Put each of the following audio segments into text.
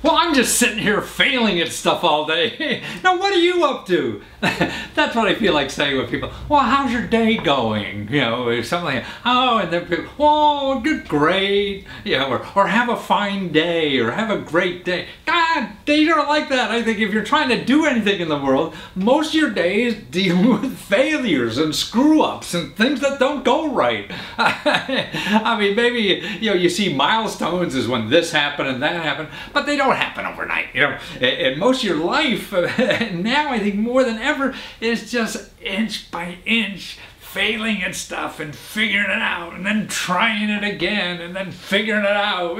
Well, I'm just sitting here failing at stuff all day. Now, what are you up to? That's what I feel like saying with people. Well, how's your day going? You know, or something like, oh, and then people, oh, good, great. You know, or have a fine day, or have a great day. God, days aren't like that. I think if you're trying to do anything in the world, most of your days deal with failures and screw-ups and things that don't go right. I mean, maybe, you know, you see milestones is when this happened and that happened, but they don't happen overnight, you know. And most of your life now, I think more than ever, is just inch by inch failing at stuff and figuring it out and then trying it again and then figuring it out.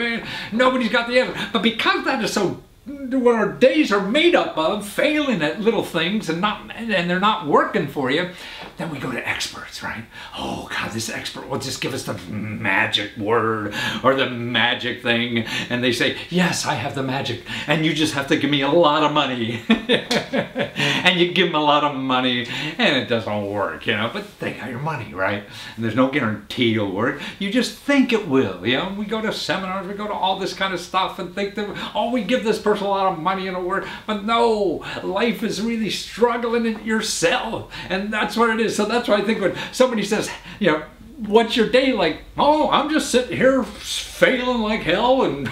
Nobody's got the answer. But because that is so what our days are made up of, failing at little things and they're not working for you, then we go to experts, right? Oh God, this expert will just give us the magic word or the magic thing, and they say, yes, I have the magic, and you just have to give me a lot of money. And you give them a lot of money, and it doesn't work, you know, but they got your money, right? And there's no guarantee it'll work. You just think it will, you know? We go to seminars, we go to all this kind of stuff and think that, oh, we give this person a lot of money and it'll work, but no, life is really struggling in yourself, and that's what it is. So that's why I think when somebody says, you know, what's your day like? Oh, I'm just sitting here failing like hell, and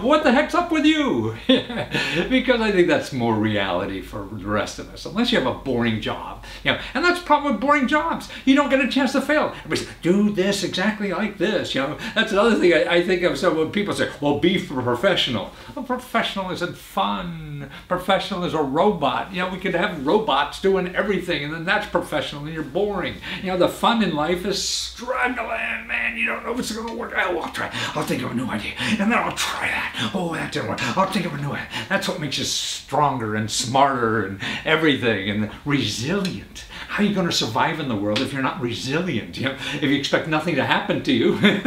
what the heck's up with you? Because I think that's more reality for the rest of us, unless you have a boring job, you know. And that's the problem with boring jobs. You don't get a chance to fail. Everybody says, do this exactly like this, you know. That's another thing I think of. So when people say, well, be professional. Well, professional isn't fun. Professional is a robot. You know, we could have robots doing everything, and then that's professional, and you're boring. You know, the fun in life is struggling, man. You don't know if it's going to work. Oh, I'll try. I'll think of a new idea, and then I'll try that. Oh, that didn't work. I'll think of a new idea. That's what makes you stronger and smarter and everything, and resilient. How are you going to survive in the world if you're not resilient? You know, if you expect nothing to happen to you, then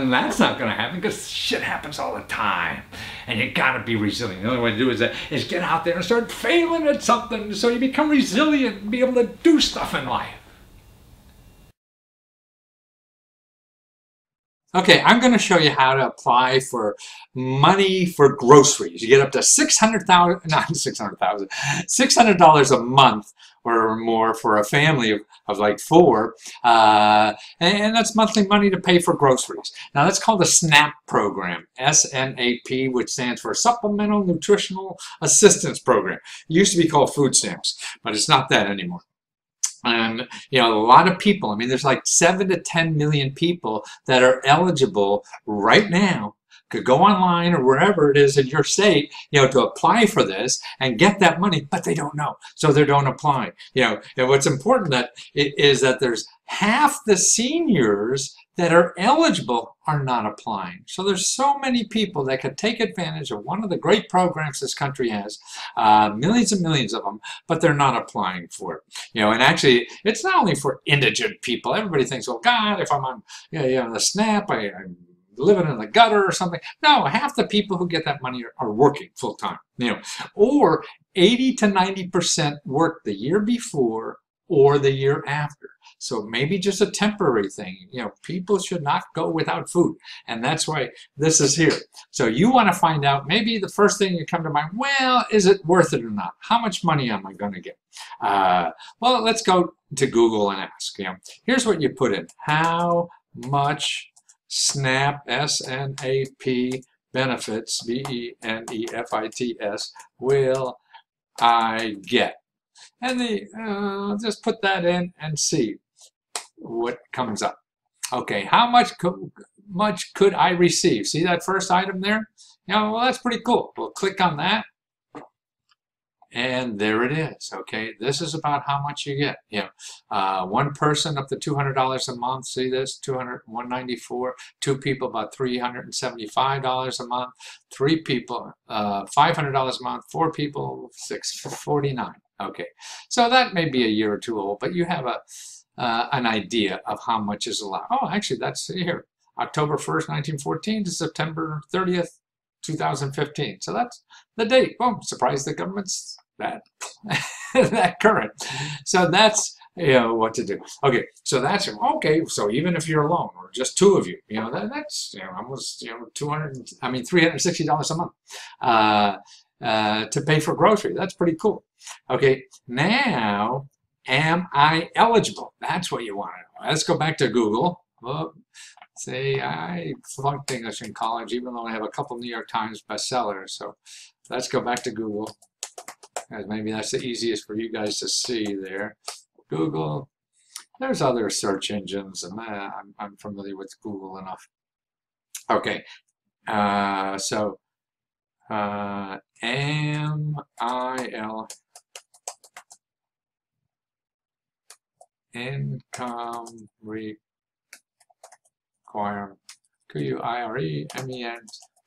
that's not going to happen, because shit happens all the time, and you got to be resilient. The only way to do is get out there and start failing at something, so you become resilient and be able to do stuff in life. Okay, I'm going to show you how to apply for money for groceries. You get up to $600 a month or more for a family of like 4, and that's monthly money to pay for groceries. Now that's called a SNAP program, S-N-A-P, which stands for Supplemental Nutritional Assistance Program. It used to be called food stamps, but it's not that anymore. And, you know, a lot of people, I mean, there's like 7 to 10 million people that are eligible right now, could go online or wherever it is in your state, you know, to apply for this and get that money, but they don't know, so they don't apply. You know, and what's important is that there's half the seniors that are eligible are not applying. So there's so many people that could take advantage of one of the great programs this country has, millions and millions of them, but they're not applying for it. You know, and actually, it's not only for indigent people. Everybody thinks, well, God, if I'm on, you know, the SNAP, I'm living in the gutter or something. No, half the people who get that money are working full time. You know, or 80 to 90% work the year before or the year after. So maybe just a temporary thing. You know, people should not go without food, and that's why this is here. So you want to find out, maybe the first thing you come to mind, well, is it worth it or not? How much money am I going to get? Well, let's go to Google and ask. You know, here's what you put in: how much SNAP, S-N-A-P, benefits, B-E-N-E-F-I-T-S, will I get? And just put that in and see what comes up. Okay, how much could I receive? See that first item there? You know, well, that's pretty cool. We'll click on that, and there it is. Okay, this is about how much you get. You know, one person up to $200 a month. See this? $194. 2 people about $375 a month. 3 people $500 a month. 4 people $649. Okay, so that may be a year or 2 old, but you have an idea of how much is allowed. Oh, actually, that's here, October 1st, 1914 to September 30th, 2015. So that's the date. Boom, surprised the government's that current. So that's you know what to do. Okay, so that's okay. So even if you're alone or just two of you, you know that's almost 360 a month to pay for grocery. That's pretty cool. Okay, now am I eligible? That's what you want to know. Let's go back to Google. Oh, say I flunked English in college, even though I have a couple New York Times bestsellers. So let's go back to Google. Maybe that's the easiest for you guys to see there. Google. There's other search engines, and I'm familiar with Google enough. Okay, so MIL income requirement QUIREMEN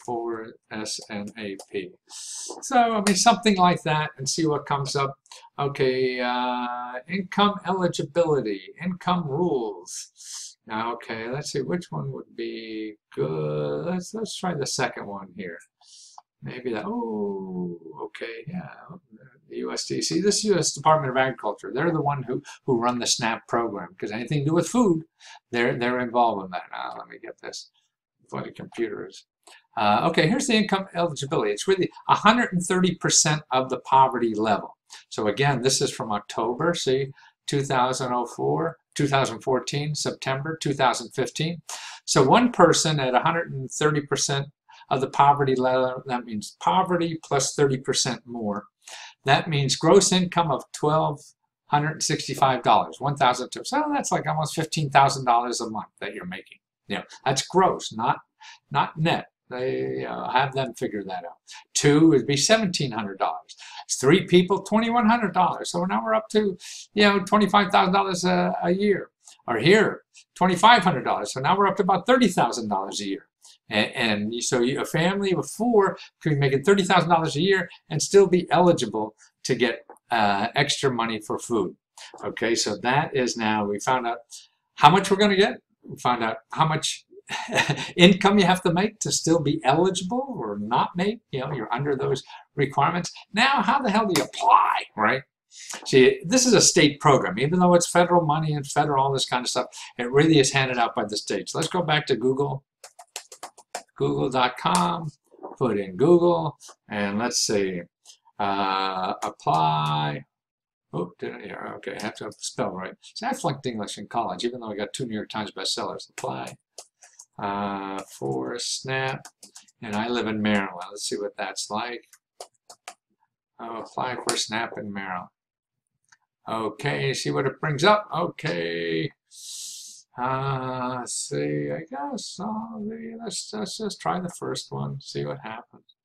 for SNAP. So I mean something like that, and see what comes up. Okay, income eligibility, income rules. Okay, let's see which one would be good. Let's try the second one here. Maybe that. Oh, okay, yeah. The USDC, this U.S. Department of Agriculture, they're the one who run the SNAP program, because anything to do with food, they're involved in that. Now let me get this before the computer is. Okay, here's the income eligibility. It's really 130% of the poverty level. So again, this is from October, see, 2014, September 2015. So one person at 130% of the poverty level, that means poverty plus 30% more. That means gross income of $1,265, $1,002. So that's like almost $15,000 a month that you're making. That's gross, not net. They have them figure that out. Two would be $1,700. Three people, $2,100. So now we're up to $25,000 a year. Or here, $2,500. So now we're up to about $30,000 a year. And so a family of four could be making $30,000 a year and still be eligible to get extra money for food. Okay, so that is now, we found out how much we're going to get. We found out how much income you have to make to still be eligible or not make. You're under those requirements. Now, how the hell do you apply, right? See, this is a state program. Even though it's federal money and federal all this kind of stuff, it really is handed out by the states. Let's go back to Google. Google.com, put in Google, and let's see, apply. Oh, okay, I have to spell right. See, I flunked English in college, even though I got 2 New York Times bestsellers. Apply for SNAP, and I live in Maryland. Let's see what that's like. Apply for SNAP in Maryland. Okay, see what it brings up. Okay. See, I guess let's just try the first one, see what happens.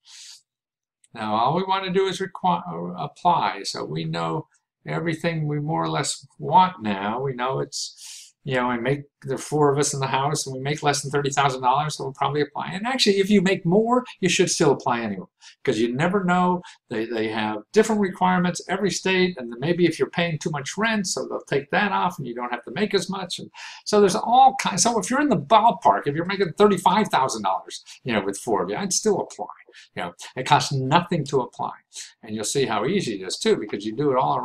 Now all we want to do is apply, so we know everything we more or less want now. We know it's, there are 4 of us in the house and we make less than $30,000, so we'll probably apply. And actually, if you make more, you should still apply anyway, because you never know. They have different requirements every state, and then maybe if you're paying too much rent, so they'll take that off and you don't have to make as much. And so there's all kinds. So if you're in the ballpark, if you're making $35,000, with 4 of you, I'd still apply. It costs nothing to apply, and you'll see how easy it is too, because you do it all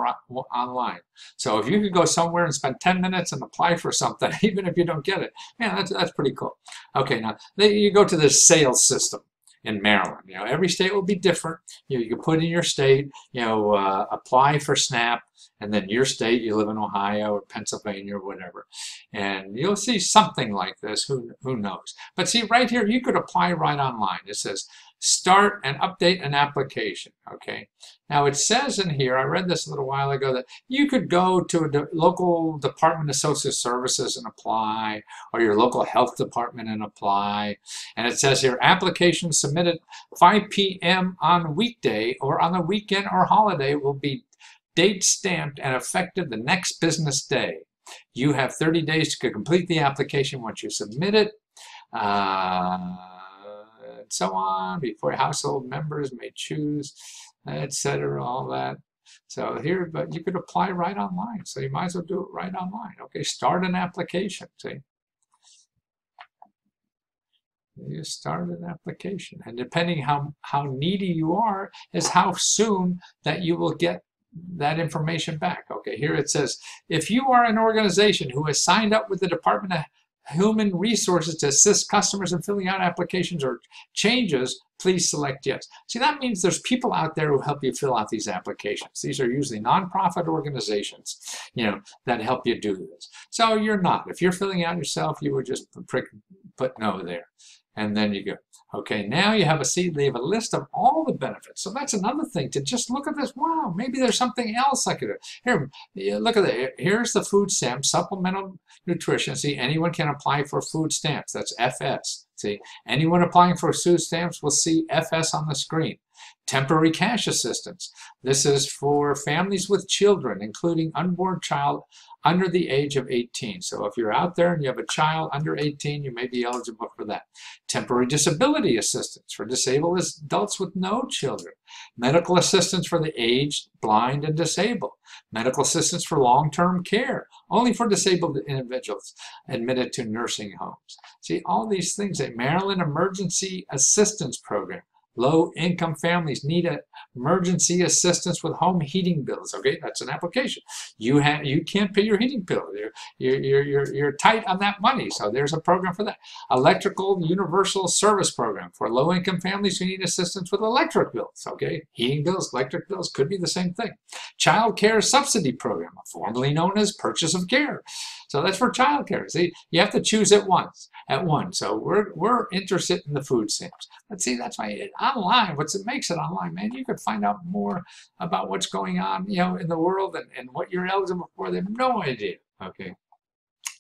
online. So if you could go somewhere and spend 10 minutes and apply for something, even if you don't get it, that's pretty cool. Okay, now you go to the sales system in Maryland. Every state will be different. You can put in your state, apply for SNAP, and then your state, you live in Ohio or Pennsylvania or whatever, and you'll see something like this. Who knows? But see, right here, you could apply right online. It says start and update an application. Okay, now it says in here, I read this a little while ago, that you could go to a local Department of Social Services and apply, or your local health department and apply. And it says here, application submitted 5 p.m. on weekday or on the weekend or holiday will be date stamped and effective the next business day. You have 30 days to complete the application once you submit it. And so on, before household members may choose, etc., all that. So here, but you could apply right online, so you might as well do it right online. Okay, start an application, see? You start an application, and depending how needy you are is how soon that you will get that information back. Okay, here it says, if you are an organization who has signed up with the Department of Human Resources to assist customers in filling out applications or changes, please select yes. See, that means there's people out there who help you fill out these applications. These are usually nonprofit organizations, that help you do this. So you're not. If you're filling out yourself, you would just put no there. And then you go. Okay, now you have they have a list of all the benefits. So that's another thing, to just look at this. Wow, maybe there's something else I could do. Here, look at that. Here's the food stamps, supplemental nutrition. See, anyone can apply for food stamps. That's FS. See, anyone applying for food stamps will see FS on the screen. Temporary cash assistance. This is for families with children, including unborn child under the age of 18. So if you're out there and you have a child under 18, you may be eligible for that. Temporary disability assistance for disabled adults with no children. Medical assistance for the aged, blind, and disabled. Medical assistance for long-term care, only for disabled individuals admitted to nursing homes. See, all these things. A Maryland Emergency Assistance Program. Low-income families need emergency assistance with home heating bills. Okay, that's an application. You can't pay your heating bill. You're tight on that money, so there's a program for that. Electrical Universal Service Program for low-income families who need assistance with electric bills. Okay, heating bills, electric bills could be the same thing. Child Care Subsidy Program, formerly known as Purchase of Care. So that's for child care. See, you have to choose at one. So we're interested in the food stamps. But see, that's why online, it makes it online, man. You could find out more about what's going on, in the world and what you're eligible for. They have no idea. Okay.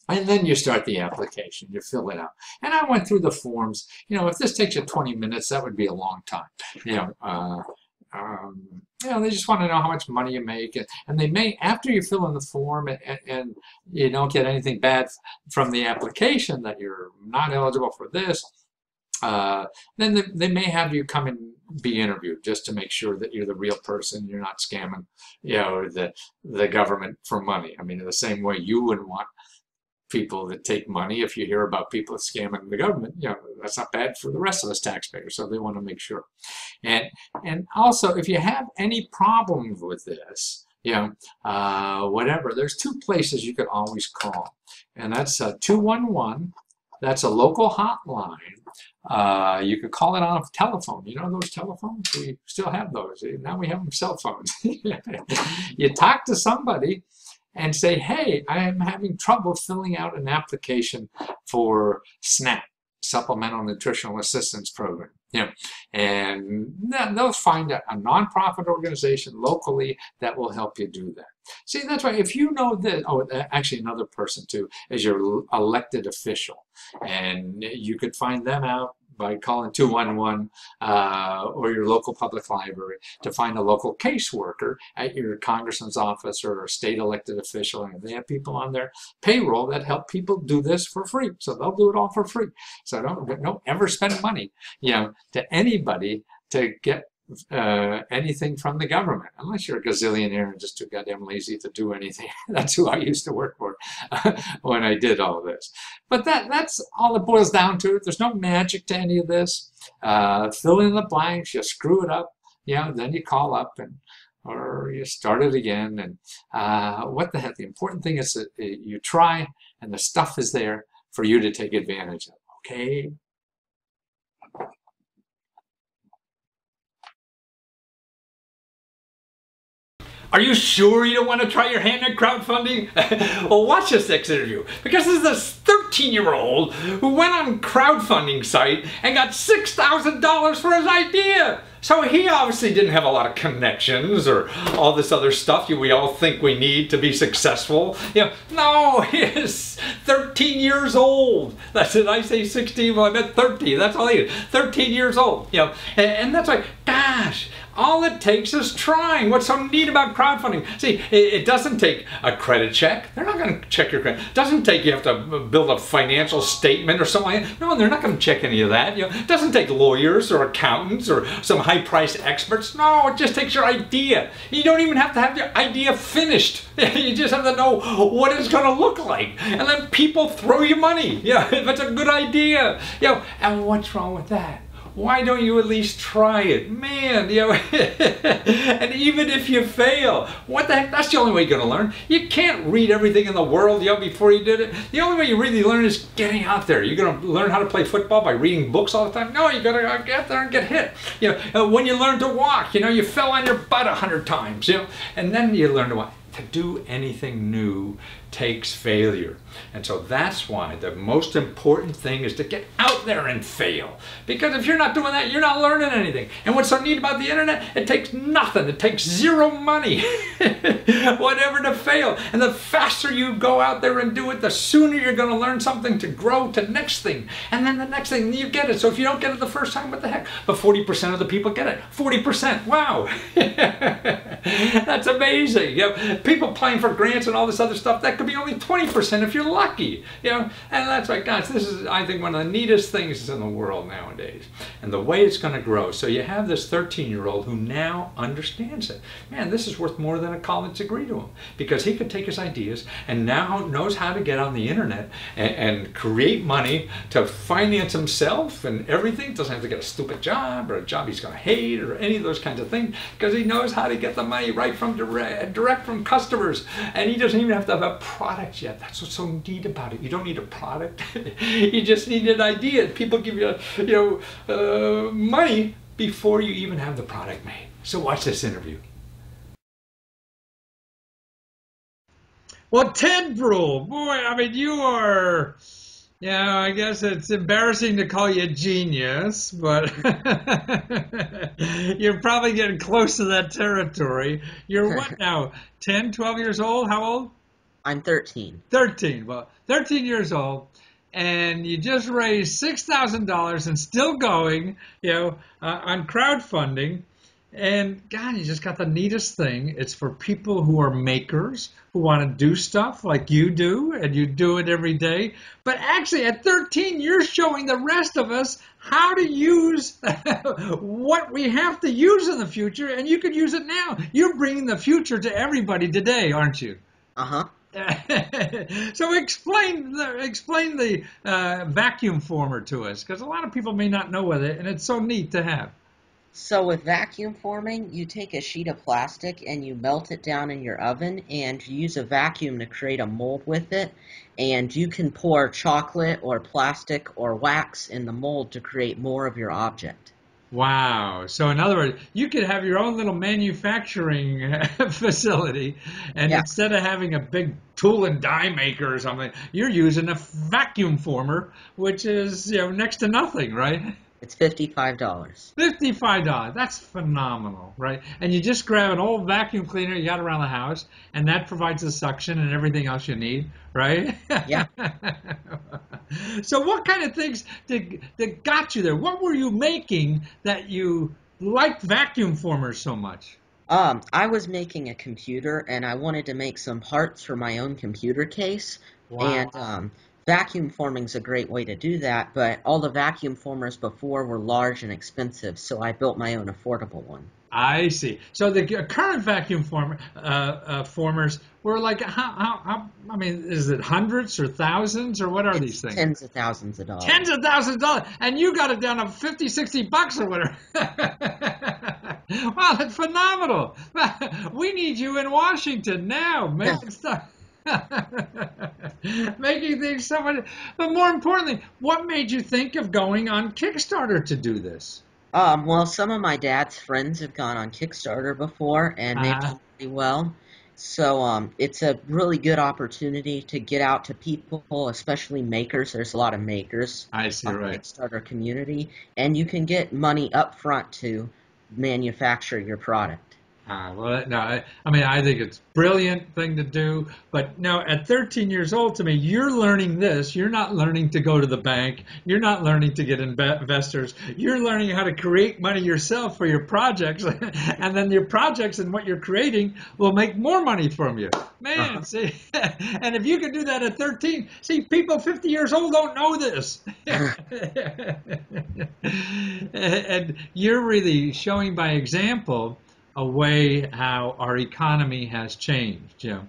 And then you start the application, you fill it out. And I went through the forms. If this takes you 20 minutes, that would be a long time. They just want to know how much money you make, and they may, after you fill in the form and you don't get anything bad from the application that you're not eligible for this, then they may have you come and be interviewed just to make sure that you're the real person, you're not scamming, the government for money. I mean, in the same way you wouldn't want people that take money. If you hear about people scamming the government, that's not bad for the rest of us taxpayers. So they want to make sure. And also, if you have any problems with this, whatever, there's two places you could always call, and that's 211. That's a local hotline. You could call it on a telephone. Those telephones? We still have those. Now we have them cell phones. You talk to somebody and say, hey, I am having trouble filling out an application for SNAP, Supplemental Nutritional Assistance Program. And they'll find a nonprofit organization locally that will help you do that. See, that's why if you know that, actually another person too is your elected official, and you could find them out by calling 211 or your local public library to find a local caseworker at your congressman's office or a state elected official. And they have people on their payroll that help people do this for free. So they'll do it all for free. So don't ever spend money, to anybody to get anything from the government, unless you're a gazillionaire and just too goddamn lazy to do anything. That's who I used to work for when I did all this. But that's all it boils down to. There's no magic to any of this. Fill in the blanks, you screw it up, then you call up or you start it again. And what the heck? The important thing is that you try, and the stuff is there for you to take advantage of. Okay. Are you sure you don't want to try your hand at crowdfunding? Well, watch this next interview, because this is this 13-year-old who went on a crowdfunding site and got $6,000 for his idea. So he obviously didn't have a lot of connections or all this other stuff we all think we need to be successful. No, he is 13 years old. That's it. I say 16, well, I meant 13. That's all he is. 13 years old. And that's why, gosh, all it takes is trying. What's so neat about crowdfunding? See, it doesn't take a credit check. They're not going to check your credit. It doesn't take you have to build a financial statement or something like that. No, they're not going to check any of that. It doesn't take lawyers or accountants or some high-priced experts. No, it just takes your idea. You don't even have to have your idea finished. You just have to know what it's going to look like. And then people throw you money. If it's a good idea. And what's wrong with that? why don't you at least try it? Man, and even if you fail, what the heck? That's the only way you're going to learn. You can't read everything in the world, before you did it. The only way you really learn is getting out there. You're going to learn how to play football by reading books all the time? No, you got to get there and get hit. When you learn to walk, you fell on your butt 100 times, and then you learn to walk. To do anything new takes failure. And so that's why the most important thing is to get out there and fail. Because if you're not doing that, you're not learning anything. And what's so neat about the internet, it takes nothing. It takes zero money, whatever, to fail. And the faster you go out there and do it, the sooner you're going to learn something to grow to next thing. And then the next thing, you get it. So if you don't get it the first time, what the heck? But 40% of the people get it. 40%. Wow. That's amazing. People applying for grants and all this other stuff, that could be only 20% if you're lucky. And that's why, gosh, this is, I think, one of the neatest things in the world nowadays. And the way it's going to grow. So you have this 13-year-old who now understands it. Man, this is worth more than a college degree to him, because he could take his ideas and now knows how to get on the internet and create money to finance himself and everything. Doesn't have to get a stupid job or a job he's going to hate or any of those kinds of things, because he knows how to get the money right from direct from customers. And he doesn't even have to have a product yet. That's what's so neat about it. You don't need a product. You just need an idea. People give you, money before you even have the product made. So watch this interview. Well, Ted Brule, boy, I mean, you are, I guess it's embarrassing to call you a genius, but you're probably getting close to that territory. You're what now, 10, 12 years old? How old? I'm 13. 13. Well, 13 years old, and you just raised $6,000 and still going, on crowdfunding. And God, you just got the neatest thing. It's for people who are makers, who want to do stuff like you do, and you do it every day. But actually, at 13, you're showing the rest of us how to use what we have to use in the future, and you could use it now. You're bringing the future to everybody today, aren't you? Uh-huh. So explain the vacuum former to us, because a lot of people may not know what it, and it's so neat to have. So with vacuum forming, you take a sheet of plastic and you melt it down in your oven, and you use a vacuum to create a mold with it. And you can pour chocolate or plastic or wax in the mold to create more of your object. Wow. So in other words, you could have your own little manufacturing facility, and instead of having a big tool and die maker or something, you're using a vacuum former, which is next to nothing, right? It's $55. $55. That's phenomenal, right? And you just grab an old vacuum cleaner you got around the house, and that provides the suction and everything else you need, right? Yeah. So what kind of things that got you there? What were you making that you liked vacuum formers so much? I was making a computer, and I wanted to make some parts for my own computer case. Wow. And vacuum forming is a great way to do that, but all the vacuum formers before were large and expensive, so I built my own affordable one. I see. So the current vacuum formers were like, how, I mean, is it hundreds or thousands, or what are these things? Tens of thousands of dollars. Tens of thousands of dollars. And you got it down to $50-$60 or whatever. Wow, that's phenomenal. We need you in Washington now, making stuff. Making things so much. But more importantly, what made you think of going on Kickstarter to do this? Well, some of my dad's friends have gone on Kickstarter before, and they've done pretty well. So it's a really good opportunity to get out to people, especially makers. There's a lot of makers I see, on the right. Kickstarter community, and you can get money up front to manufacture your product. Well, no, I mean, I think it's a brilliant thing to do. But now at 13 years old, to me, you're learning this. You're not learning to go to the bank. You're not learning to get investors. You're learning how to create money yourself for your projects. And then your projects and what you're creating will make more money from you. Man, see, and if you can do that at 13, see, people 50 years old don't know this. And you're really showing by example a way how our economy has changed, and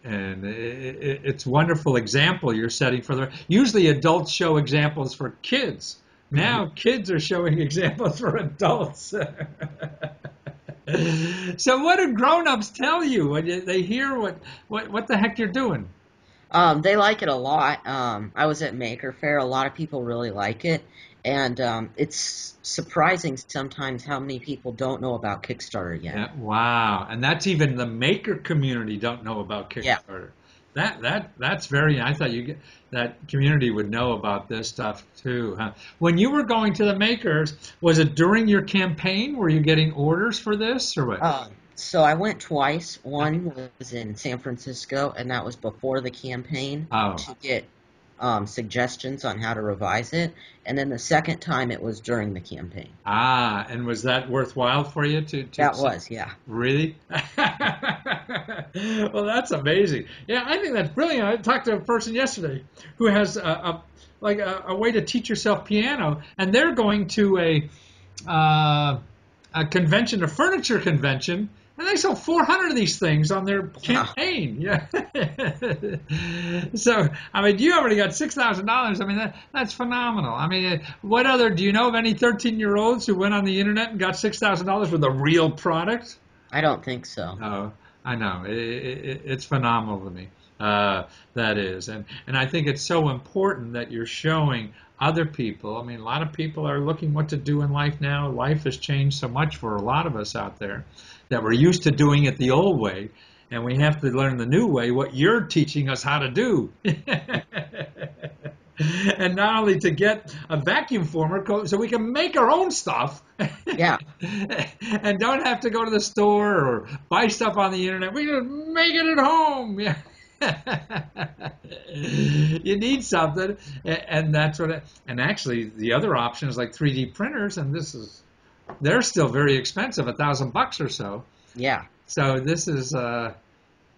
it's a wonderful example you're setting for usually adults show examples for kids, Now kids are showing examples for adults. So what do grown-ups tell you when they hear what the heck you're doing? They like it a lot. I was at Maker Faire. A lot of people really like it. And it's surprising sometimes how many people don't know about Kickstarter yet. Yeah, wow. And that's even the maker community don't know about Yeah. Kickstarter. That's very, I thought that community would know about this stuff too, huh? When you were going to the makers, was it during your campaign? Were you getting orders for this or what? So I went twice. One was in San Francisco, and that was before the campaign Oh. to get suggestions on how to revise it. And then the second time it was during the campaign. Ah, and was that worthwhile for you to That was, yeah. Really? Well, that's amazing. Yeah, I think that's brilliant. I talked to a person yesterday who has a way to teach yourself piano, and they're going to a convention, a furniture convention, and they sell 400 of these things on their campaign. Yeah. So, I mean, you already got $6,000. I mean, that's phenomenal. I mean, do you know of any 13-year-olds who went on the internet and got $6,000 with a real product? I don't think so. Oh, I know. It's phenomenal to me. That is. And I think it's so important that you're showing other people. I mean, a lot of people are looking what to do in life now. Life has changed so much for a lot of us out there that we're used to doing it the old way, and we have to learn the new way, what you're teaching us how to do. And not only to get a vacuum former so we can make our own stuff. Yeah. And don't have to go to the store or buy stuff on the internet. We can make it at home. Yeah. You need something, and that's what. And actually, the other option is like 3D printers, and they're still very expensive, $1,000 or so. Yeah. So this is, an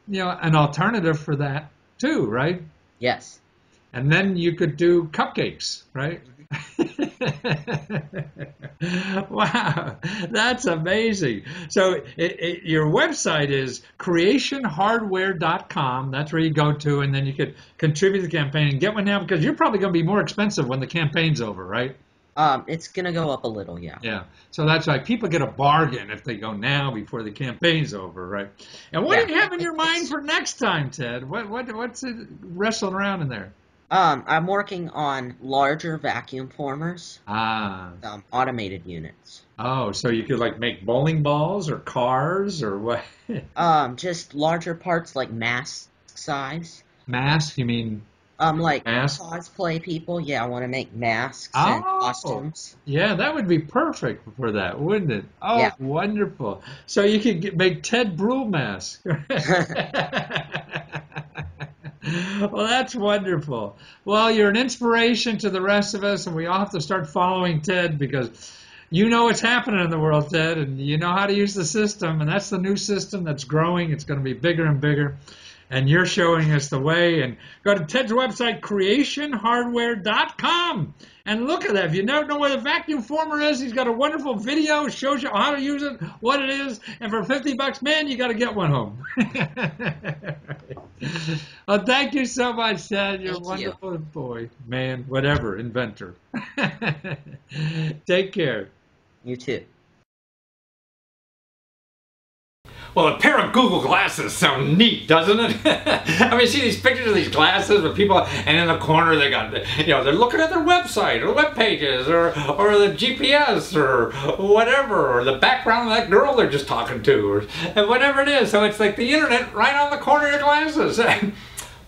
alternative for that too, right? Yes. And then you could do cupcakes, right? Wow, that's amazing. So your website is creationhardware.com. That's where you go to, and then you could contribute to the campaign and get one now, because you're probably going to be more expensive when the campaign's over, right? It's going to go up a little, yeah. Yeah. So that's why people get a bargain if they go now before the campaign's over, right? And what do you have in your mind for next time, Ted? What's it wrestling around in there? I'm working on larger vacuum formers, automated units. Oh, so you could like make bowling balls or cars or what? Just larger parts like mask size. Mask? You mean? Like mask? Cosplay people. Yeah, I want to make masks and costumes. Yeah, that would be perfect for that, wouldn't it? Oh, yeah. Wonderful. So you could make Ted Brule masks. Well, that's wonderful. Well, you're an inspiration to the rest of us, and we all have to start following Ted, because you know what's happening in the world, Ted, and you know how to use the system, and that's the new system that's growing. It's going to be bigger and bigger, and you're showing us the way. And go to Ted's website, creationhardware.com, and look at that. If you don't know where the vacuum former is, he's got a wonderful video, shows you how to use it, what it is, and for $50, man, you got to get one home. Well, thank you so much, Ted. You're a wonderful boy, man, whatever, inventor. Take care. You too. Well, a pair of Google glasses sound neat, doesn't it? I mean, see these pictures of these glasses with people, and in the corner they got, they're looking at their website or web pages or the GPS or whatever, or the background of that girl they're just talking to, and whatever it is. So it's like the internet right on the corner of your glasses.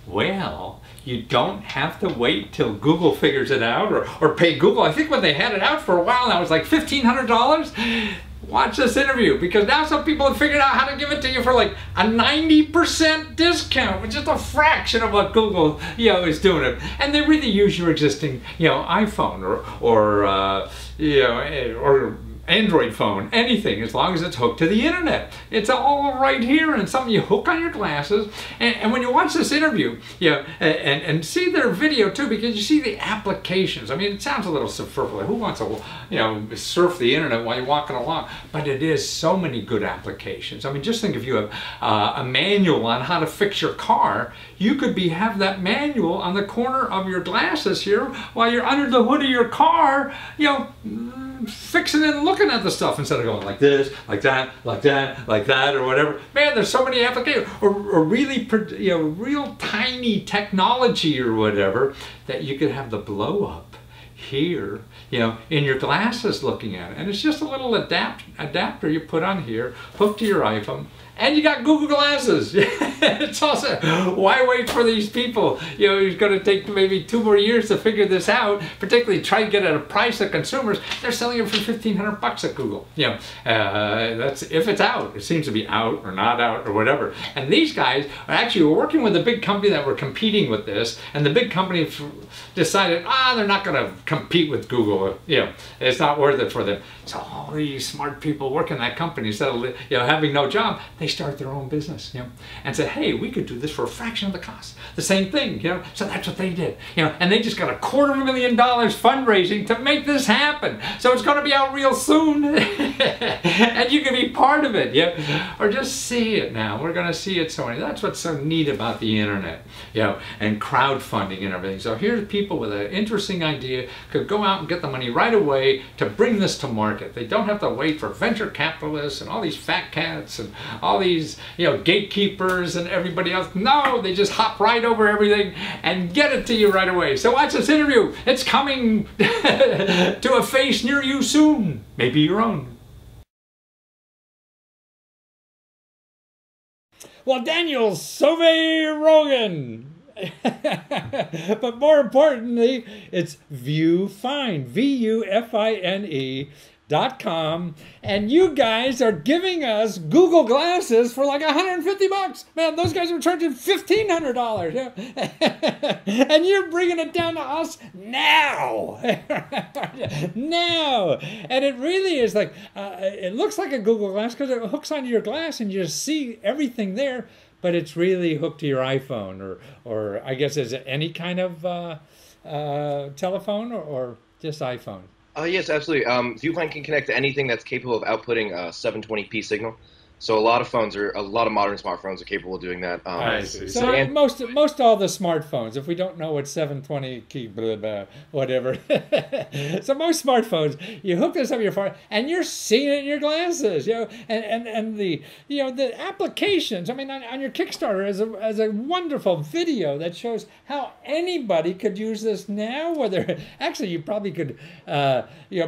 Well, you don't have to wait till Google figures it out or pay Google. I think when they had it out for a while, that was like $1,500. Watch this interview, because now some people have figured out how to give it to you for like a 90% discount, which is a fraction of what Google, is doing it. And they really use your existing, iPhone or Android phone, anything, as long as it's hooked to the internet. It's all right here, and something you hook on your glasses. And when you watch this interview, and see their video too, because you see the applications. I mean, it sounds a little superfluous. Who wants to, surf the internet while you're walking along? But it is so many good applications. I mean, just think if you have a manual on how to fix your car, you could have that manual on the corner of your glasses here while you're under the hood of your car, fixing it and looking at the stuff instead of going like this, like that, like that, like that, or whatever. Man, there's so many applications, or really, real tiny technology or whatever that you could have the blow up here, in your glasses looking at it. And it's just a little adapter you put on here, hooked to your iPhone. And you got Google Glasses. It's also, why wait for these people? It's going to take maybe 2 more years to figure this out, particularly try to get at a price of consumers. They're selling it for $1,500 at Google. That's if it's out. It seems to be out or not out or whatever. And these guys are actually working with a big company that were competing with this, and the big company decided, they're not going to compete with Google. It's not worth it for them. So all these smart people working in that company, instead of having no job, they start their own business, and say, hey, we could do this for a fraction of the cost. The same thing, So that's what they did, and they just got $250,000 fundraising to make this happen. So it's going to be out real soon, and you can be part of it, or just see it now. We're going to see it so many. That's what's so neat about the internet, and crowdfunding and everything. So here's people with an interesting idea could go out and get the money right away to bring this to market. They don't have to wait for venture capitalists and all these fat cats and all these gatekeepers and everybody else. No, they just hop right over everything and get it to you right away. So watch this interview. It's coming to a face near you soon. Maybe your own. Well, Daniel Sauvé-Rogan. But more importantly, it's ViewFine, ViewFine.com, and you guys are giving us Google Glasses for like $150. Man, those guys are charging $1,500, and you're bringing it down to us now. Now, and it really is like it looks like a Google Glass because it hooks onto your glass and you just see everything there. But it's really hooked to your iPhone, or I guess is it any kind of telephone or just iPhone? Yes, absolutely. ViewFine can connect to anything that's capable of outputting a 720p signal. So a lot of modern smartphones are capable of doing that. I see. So most all the smartphones, if we don't know what 720 key blah, blah, whatever. So most smartphones, you hook this up to your phone and you're seeing it in your glasses, and the the applications. I mean, on your Kickstarter as a wonderful video that shows how anybody could use this now. Whether actually you probably could,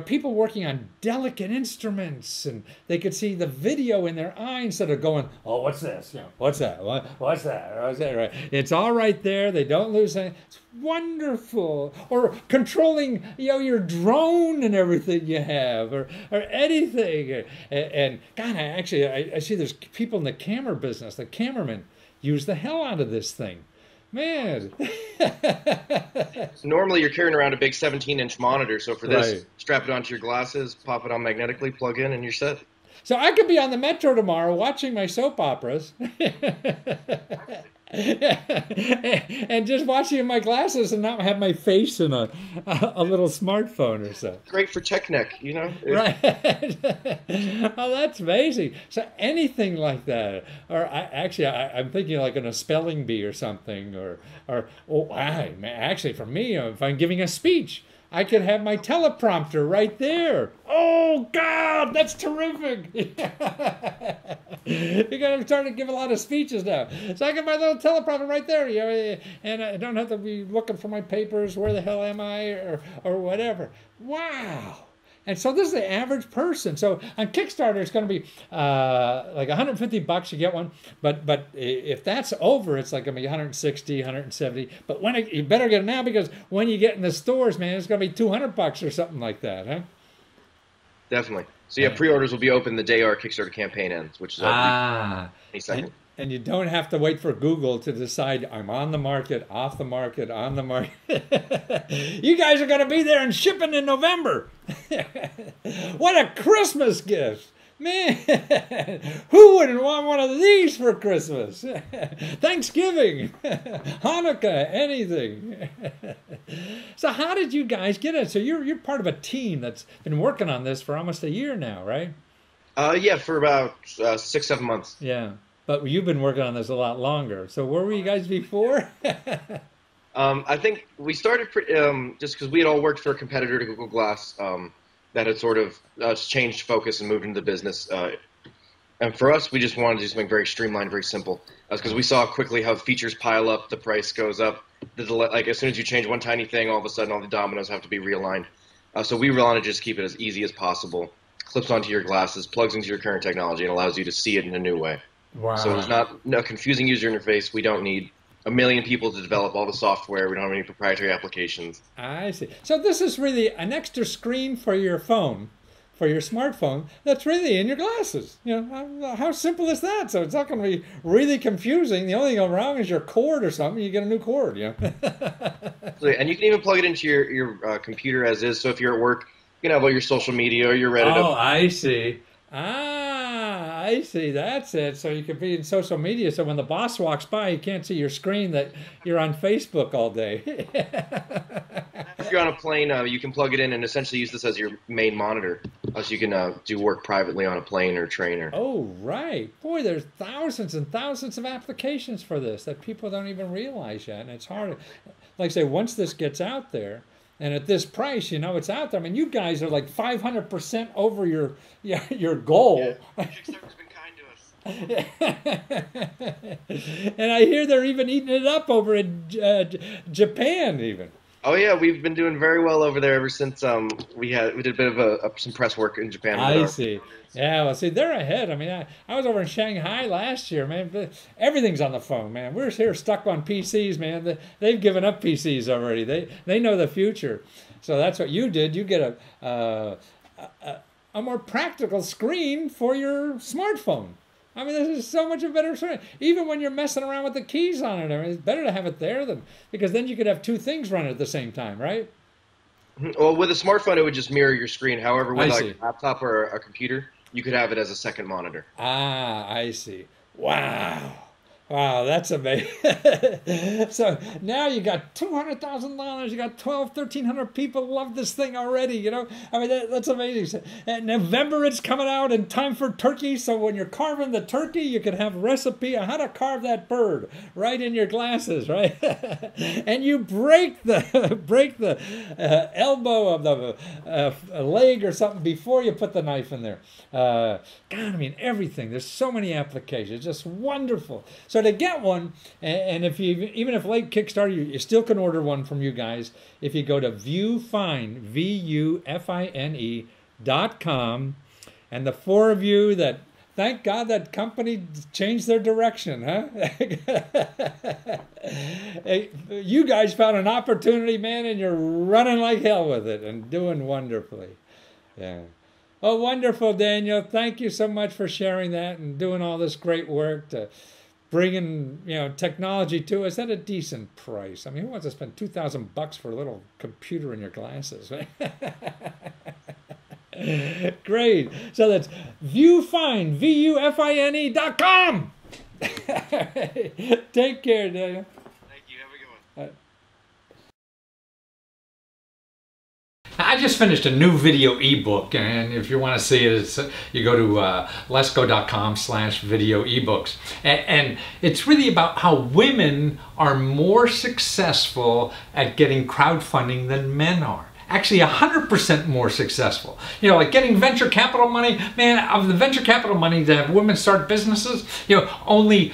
people working on delicate instruments, and they could see the video in their eye instead of going, oh, what's this? What's that? What's that? What's that? Right? It's all right there. They don't lose anything. It's wonderful. Or controlling, your drone and everything you have, or anything. And God, I see there's people in the camera business. The cameramen use the hell out of this thing. Man. Normally you're carrying around a big 17-inch monitor, so for this, right, strap it onto your glasses, pop it on magnetically, plug in, and you're set. So I could be on the Metro tomorrow watching my soap operas and just watching in my glasses and not have my face in a little smartphone or so. Great for tech neck, Right. Oh, that's amazing. So anything like that, or I'm thinking like in a spelling bee or something, actually for me, if I'm giving a speech, I could have my teleprompter right there. Oh, God, that's terrific. You're going to start to give a lot of speeches now. So I got my little teleprompter right there, and I don't have to be looking for my papers, where the hell am I, or whatever. Wow. And so this is the average person. So on Kickstarter, it's going to be like $150 you get one. But if that's over, it's like going to be $160, $170. But you better get it now, because when you get in the stores, man, it's going to be $200 or something like that, huh? Definitely. So yeah, pre-orders will be open the day our Kickstarter campaign ends, which is any second. And you don't have to wait for Google to decide I'm on the market, off the market, on the market. You guys are going to be there and shipping in November. What a Christmas gift! Man, who wouldn't want one of these for Christmas? Thanksgiving, Hanukkah, anything. So how did you guys get it? So you're part of a team that's been working on this for almost a year now, right? Yeah, for about 6-7 months. Yeah, but you've been working on this a lot longer. So where were you guys before? I think we started just because we had all worked for a competitor to Google Glass that had sort of changed focus and moved into the business. And for us, we just wanted to do something very streamlined, very simple. Because we saw quickly how features pile up, the price goes up. Like as soon as you change one tiny thing, all of a sudden all the dominoes have to be realigned. So we wanted to just keep it as easy as possible. Clips onto your glasses, plugs into your current technology, and allows you to see it in a new way. Wow. So there's no confusing user interface. We don't need a million people to develop all the software. We don't have any proprietary applications. I see. So this is really an extra screen for your phone, for your smartphone, that's really in your glasses. You know, how simple is that? So it's not going to be really confusing. The only thing going wrong is your cord or something. You get a new cord, you know. And you can even plug it into your computer as is. So if you're at work, you can have all your social media or your Reddit. Oh, I see. I see. That's it. So you can be in social media. So when the boss walks by, he can't see your screen that you're on Facebook all day. If you're on a plane, you can plug it in and essentially use this as your main monitor. So you can do work privately on a plane or train. Oh, right. Boy, there's thousands and thousands of applications for this that people don't even realize yet. And it's hard. Like I say, once this gets out there, and at this price, you know, it's out there. I mean, you guys are like 500% over your goal. Yeah, Kickstarter's been kind to us. And I hear they're even eating it up over in Japan, even. Oh yeah, we've been doing very well over there ever since we did a bit of some press work in Japan. I see. Yeah, well, see, they're ahead. I mean, I was over in Shanghai last year, man. Everything's on the phone, man. We're here stuck on PCs, man. They've given up PCs already. They know the future. So that's what you did. You get a more practical screen for your smartphone. I mean, this is so much a better screen. Even when you're messing around with the keys on it, I mean, it's better to have it there because then you could have two things running at the same time, right? Well, with a smartphone, it would just mirror your screen. However, with a laptop or a computer, you could have it as a second monitor. Ah, I see. Wow. Wow, that's amazing. So now you got $200,000. You got 1,300 people love this thing already, you know. I mean, that's amazing. In November, it's coming out in time for turkey. So when you're carving the turkey, you can have a recipe on how to carve that bird right in your glasses, right? And you break the elbow of the leg or something before you put the knife in there. God, I mean, everything. There's so many applications. Just wonderful. So to get one, and even if late Kickstarter, you still can order one from you guys if you go to ViewFine, ViewFine.com, and the four of you that, thank God that company changed their direction, huh? You guys found an opportunity, man, and you're running like hell with it and doing wonderfully. Yeah. Oh, wonderful, Daniel. Thank you so much for sharing that and doing all this great work to bringing, you know, technology to us at a decent price. I mean, who wants to spend $2,000 for a little computer in your glasses? Right? Great. So that's ViewFine, ViewFine.com. Take care, Daniel. Thank you. Have a good one. I just finished a new video ebook, and if you want to see it, you go to lesgo.com/video ebooks. And it's really about how women are more successful at getting crowdfunding than men are. Actually, 100% more successful. You know, like getting venture capital money, man, of the venture capital money to have women start businesses, you know, only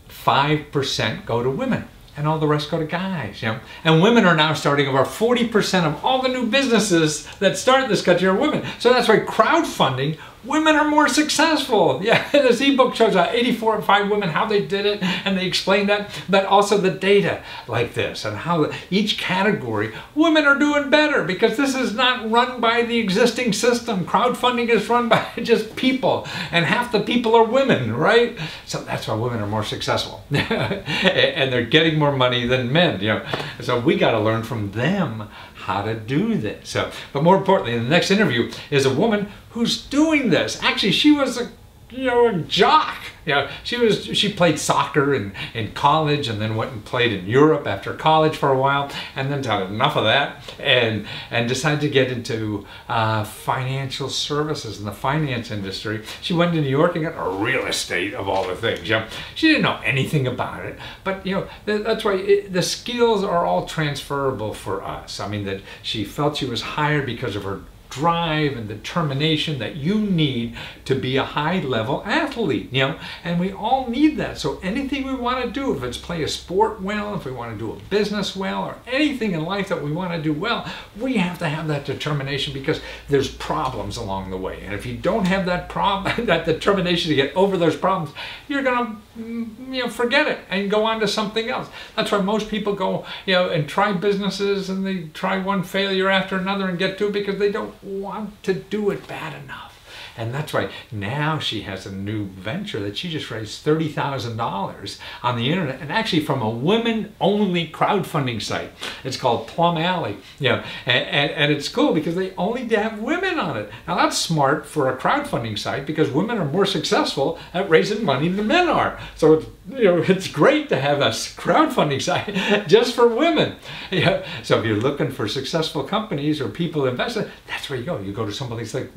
5% go to women. And all the rest go to guys, you know. And women are now starting over 40% of all the new businesses that start in this country are women. So that's why crowdfunding, women are more successful. Yeah, this ebook shows 84 and 5 women, how they did it, and they explain that, but also the data like this, and how each category, women are doing better, because this is not run by the existing system. Crowdfunding is run by just people, and half the people are women, right? So that's why women are more successful. And they're getting more money than men, you know. So we got to learn from them how to do this. So, but more importantly, the next interview is a woman who's doing this. Actually, she was a jock. She played soccer in college, and then went and played in Europe after college for a while, and then had enough of that, and decided to get into financial services in the finance industry. She went to New York and got a real estate of all the things. She didn't know anything about it, but that's why the skills are all transferable for us. I mean, that she felt she was hired because of her drive and determination that you need to be a high-level athlete, and we all need that. So anything we want to do, if it's play a sport well, if we want to do a business well, or anything in life that we want to do well, we have to have that determination, because there's problems along the way. And if you don't have that that determination to get over those problems, you're gonna forget it and go on to something else. That's why most people go and try businesses, and they try one failure after another and get to it because they don't want to do it bad enough. And that's why now she has a new venture that she just raised $30,000 on the internet, and actually from a women-only crowdfunding site. It's called Plum Alley. And it's cool because they only have women on it. Now that's smart for a crowdfunding site, because women are more successful at raising money than men are. So it's great to have a crowdfunding site just for women. So if you're looking for successful companies or people investing, that's where you go. You go to someplace like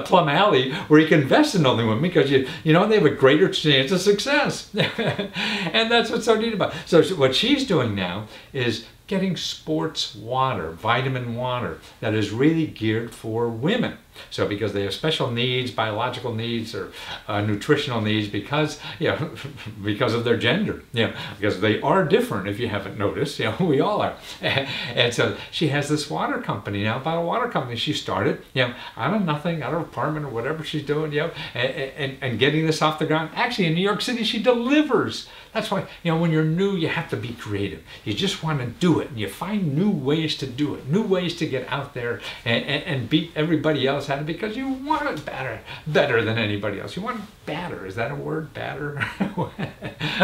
Plum Alley, where you can invest in only women, because they have a greater chance of success. And that's what's so neat about it. So what she's doing now is getting sports water, vitamin water, that is really geared for women. So because they have special needs, biological needs, or nutritional needs, because because of their gender, because they are different. If you haven't noticed, we all are. And so she has this water company now, about a water company she started, out of nothing, out of an apartment or whatever she's doing, and getting this off the ground. Actually, in New York City, she delivers. That's why, when you're new, you have to be creative. You just want to do it, and you find new ways to do it, new ways to get out there and beat everybody else at it, because you want it better than anybody else. You want it better. Is that a word? Better?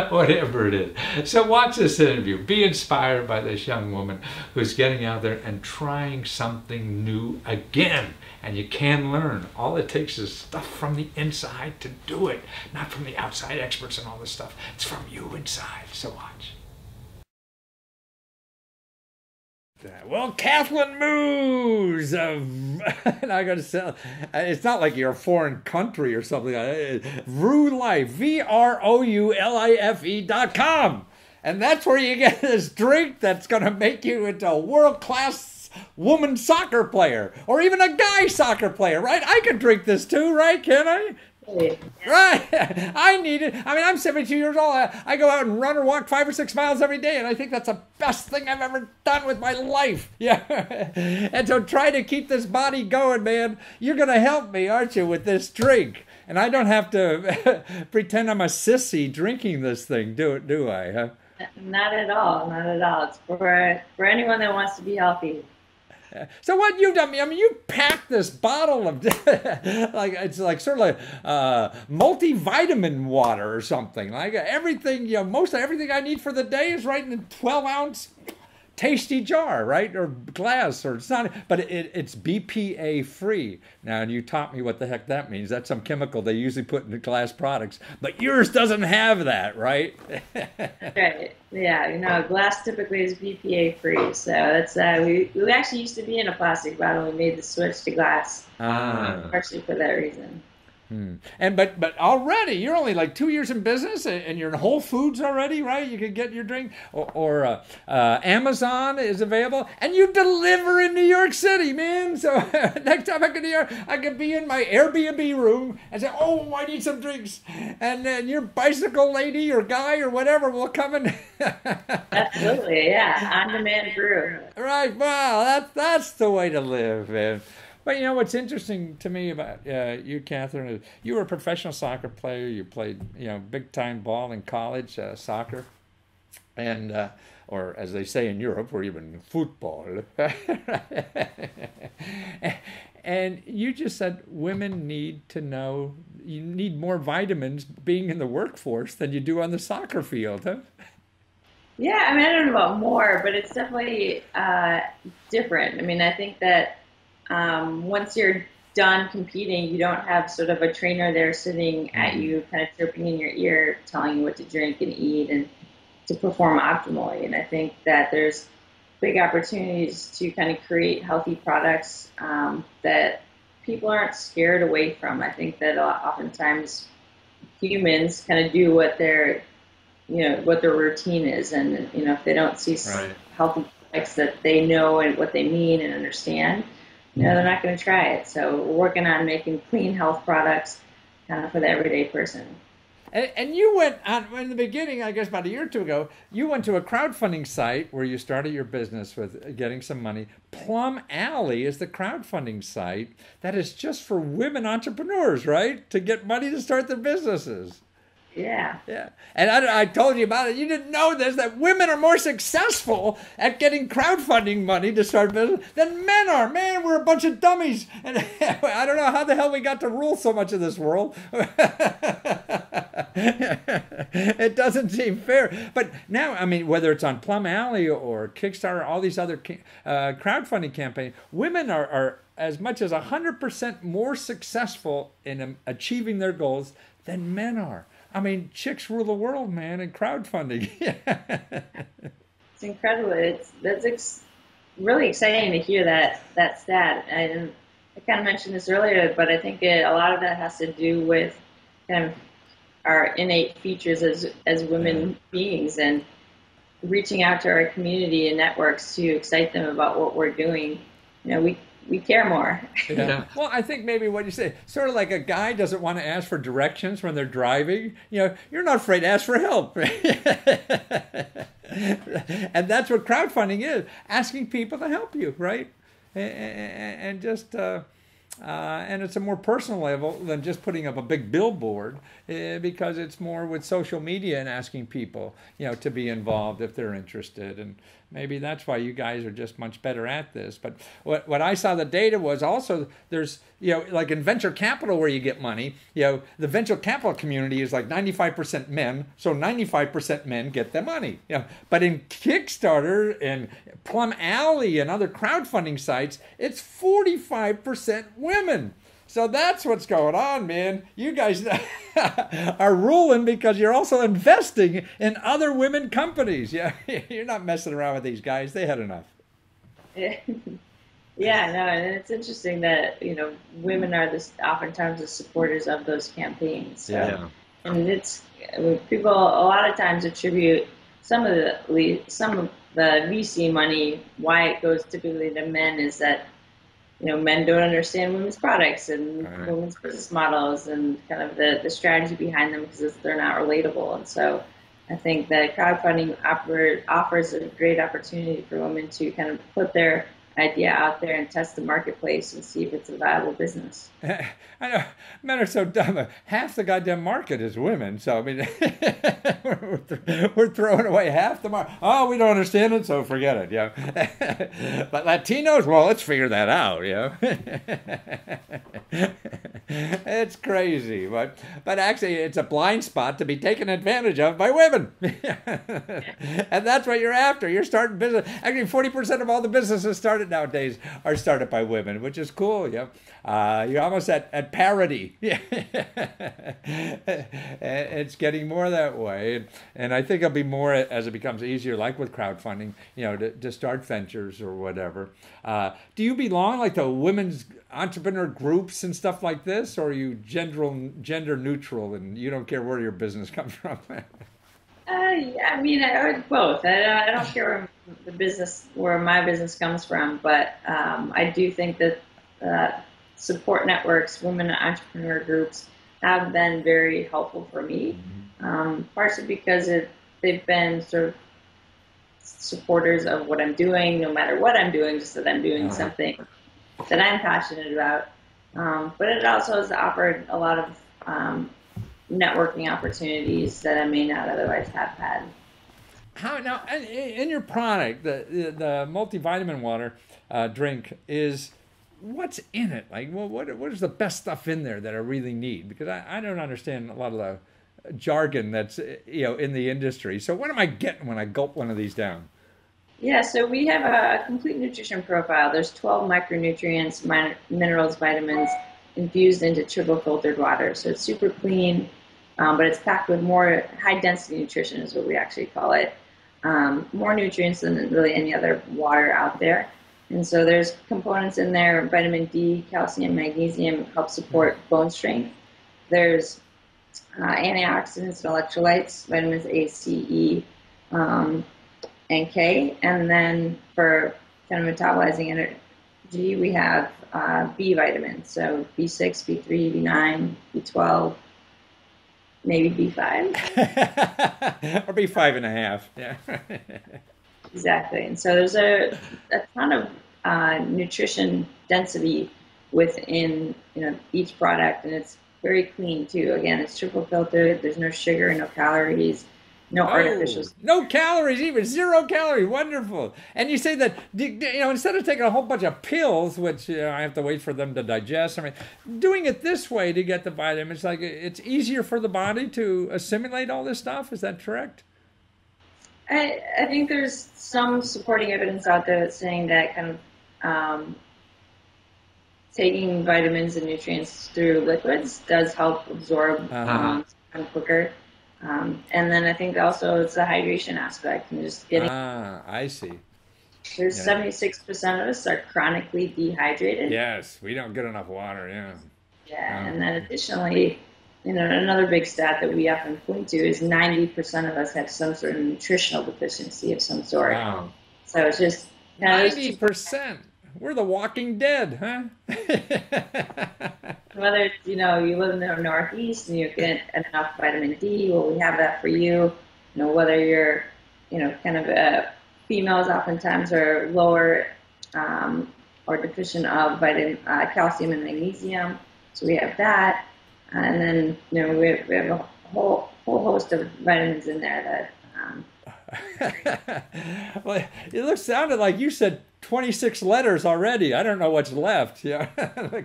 Whatever it is. So watch this interview. Be inspired by this young woman who's getting out there and trying something new again. And you can learn. All it takes is stuff from the inside to do it, not from the outside experts and all this stuff. It's from you inside. So watch. Well, Kathleen Moos of, and I got to say, it's not like you're a foreign country or something. VROULIFE, VROULIFE.com. And that's where you get this drink that's going to make you into a world-class woman soccer player, or even a guy soccer player, right? I can drink this too, right? Can I? Right. I need it. I mean, I'm 72 years old. I go out and run or walk 5 or 6 miles every day, and I think that's the best thing I've ever done with my life. Yeah. And so try to keep this body going, man. You're going to help me, aren't you, with this drink? And I don't have to pretend I'm a sissy drinking this thing, do I? Huh? Not at all. Not at all. It's for anyone that wants to be healthy. So what you've done, I mean, you packed this bottle of, it's like sort of like multivitamin water or something. Like everything, most of everything I need for the day is right in a 12-ounce tasty jar, right? Or glass, or it's not, but it's BPA free. Now, you taught me what the heck that means. That's some chemical they usually put in the glass products, but yours doesn't have that, right? Right. Yeah, glass typically is BPA free. So that's, we actually used to be in a plastic bottle. We made the switch to glass, partially for that reason. And but already you're only like 2 years in business, and you're in Whole Foods already, right? You can get your drink, or Amazon is available, and you deliver in New York City, man. So next time I go to New York, I can be in my Airbnb room and say, "Oh, I need some drinks," and then your bicycle lady or guy or whatever will come and. Absolutely, yeah, on-demand brew. Right. Well, that's the way to live, man. But what's interesting to me about you, Catherine, is you were a professional soccer player. You played, big time ball in college, soccer, and or as they say in Europe, or even football. And you just said women need to know, you need more vitamins being in the workforce than you do on the soccer field, huh? Yeah, I mean, I don't know about more, but it's definitely different. I mean, I think that once you're done competing, you don't have sort of a trainer there sitting at Mm-hmm. you, kind of chirping in your ear, telling you what to drink and eat and to perform optimally. And I think that there's big opportunities to kind of create healthy products that people aren't scared away from. I think that oftentimes humans kind of do what what their routine is, and if they don't see Right. healthy products that they know and what they mean and understand, they're not going to try it. So we're working on making clean health products kind of for the everyday person. And you went on in the beginning, I guess about a year or two ago, you went to a crowdfunding site where you started your business with getting some money. Plum Alley is the crowdfunding site that is just for women entrepreneurs, right? To get money to start their businesses. Yeah. Yeah. And I told you about it. You didn't know this, that women are more successful at getting crowdfunding money to start business than men are. Man, we're a bunch of dummies. And I don't know how the hell we got to rule so much of this world. It doesn't seem fair. But now, I mean, whether it's on Plum Alley or Kickstarter, all these other crowdfunding campaigns, women are as much as 100% more successful in achieving their goals than men are. I mean, chicks rule the world, man, in crowdfunding. It's incredible. Really exciting to hear that stat. And I kind of mentioned this earlier, but I think a lot of that has to do with kind of our innate features as women beings, and reaching out to our community and networks to excite them about what we're doing. We care more. Yeah. Well, I think maybe what you say, sort of like a guy doesn't want to ask for directions when they're driving. You're not afraid to ask for help. And that's what crowdfunding is, asking people to help you, right? And just and it's a more personal level than just putting up a big billboard, because it's more with social media and asking people, to be involved if they're interested. And maybe that's why you guys are just much better at this. But what I saw the data was also there's, like in venture capital where you get money, the venture capital community is like 95% men, so 95% men get the money. But in Kickstarter and Plum Alley and other crowdfunding sites, it's 45% women. So that's what's going on, man. You guys are ruling because you're also investing in other women companies. Yeah, you're not messing around with these guys. They had enough. Yeah, no, and it's interesting that women are oftentimes the supporters of those campaigns. So, Yeah. and people a lot of times attribute some of the VC money, why it goes typically to men, is that men don't understand women's products and women's business models and kind of the strategy behind them, because they're not relatable. And so I think that crowdfunding offers a great opportunity for women to kind of put their idea out there and test the marketplace and see if it's a viable business. I know men are so dumb. Half the goddamn market is women. So I mean, we're throwing away half the market. Oh, we don't understand it, so forget it. Yeah. But Latinos, well, let's figure that out. It's crazy, but actually, it's a blind spot to be taken advantage of by women, and that's what you're after. You're starting business. Actually, 40% of all the businesses started nowadays are started by women, which is cool. Yeah. You're almost at parity. It's getting more that way. And I think it'll be more as it becomes easier, like with crowdfunding, to start ventures or whatever. Do you belong like to women's entrepreneur groups and stuff like this, or are you gender neutral and you don't care where your business comes from? Yeah, I mean, I would both. I don't care where my business comes from, but I do think that support networks, women entrepreneur groups, have been very helpful for me. Partially because they've been sort of supporters of what I'm doing, no matter what I'm doing, just that I'm doing something that I'm passionate about. But it also has offered a lot of networking opportunities that I may not otherwise have had. How now in your product, the multivitamin water drink is. What's in it? Like, well, what is the best stuff in there that I really need? Because I don't understand a lot of jargon that's in the industry. So what am I getting when I gulp one of these down? Yeah, so we have a complete nutrition profile. There's 12 micronutrients, minerals, vitamins infused into triple filtered water. So it's super clean, but it's packed with more high density nutrition is what we actually call it. More nutrients than really any other water out there. And so there's components in there, vitamin D, calcium, magnesium, help support bone strength. There's antioxidants and electrolytes, vitamins A, C, E, and K. And then for kind of metabolizing energy, we have B vitamins. So B6, B3, B9, B12, maybe B5. Or B5.5. Yeah. Exactly. And so there's a ton of nutrition density within each product, and it's very clean too. Again, it's triple filtered. There's no sugar, no calories, no artificials. No calories, even 0 calories. Wonderful. And you say that instead of taking a whole bunch of pills, which I have to wait for them to digest. I mean, doing it this way to get the vitamins, like it's easier for the body to assimilate all this stuff. Is that correct? I think there's some supporting evidence out there that's saying that kind of taking vitamins and nutrients through liquids does help absorb quicker. And then I think also it's the hydration aspect and just getting. I see. There's 76% of us are chronically dehydrated. Yes, we don't get enough water. Yeah. Yeah, and then additionally, another big stat that we often point to is 90% of us have some sort of nutritional deficiency of some sort. Wow. So it's just 90%. We're the Walking Dead, huh? Whether it's, you live in the Northeast and you get enough vitamin D, well, we have that for you. Whether you're, kind of females oftentimes are lower or deficient of calcium and magnesium, so we have that. And then, we have a whole host of vitamins in there that. Well, it sounded like you said 26 letters already. I don't know what's left. The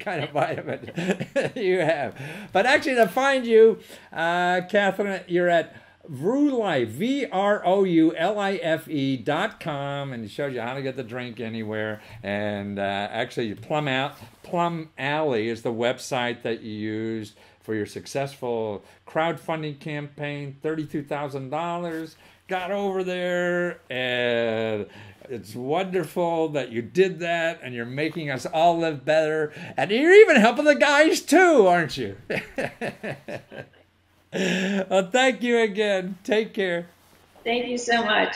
kind of vitamin you have. But actually, to find you, Catherine, you're at VROULIFE, VROULIFE.com, and it shows you how to get the drink anywhere. And actually, Plum Alley is the website that you used for your successful crowdfunding campaign, $32,000. Got over there, and it's wonderful that you did that, and you're making us all live better, and you're even helping the guys too, aren't you? Well, thank you again. Take care. Thank you so much.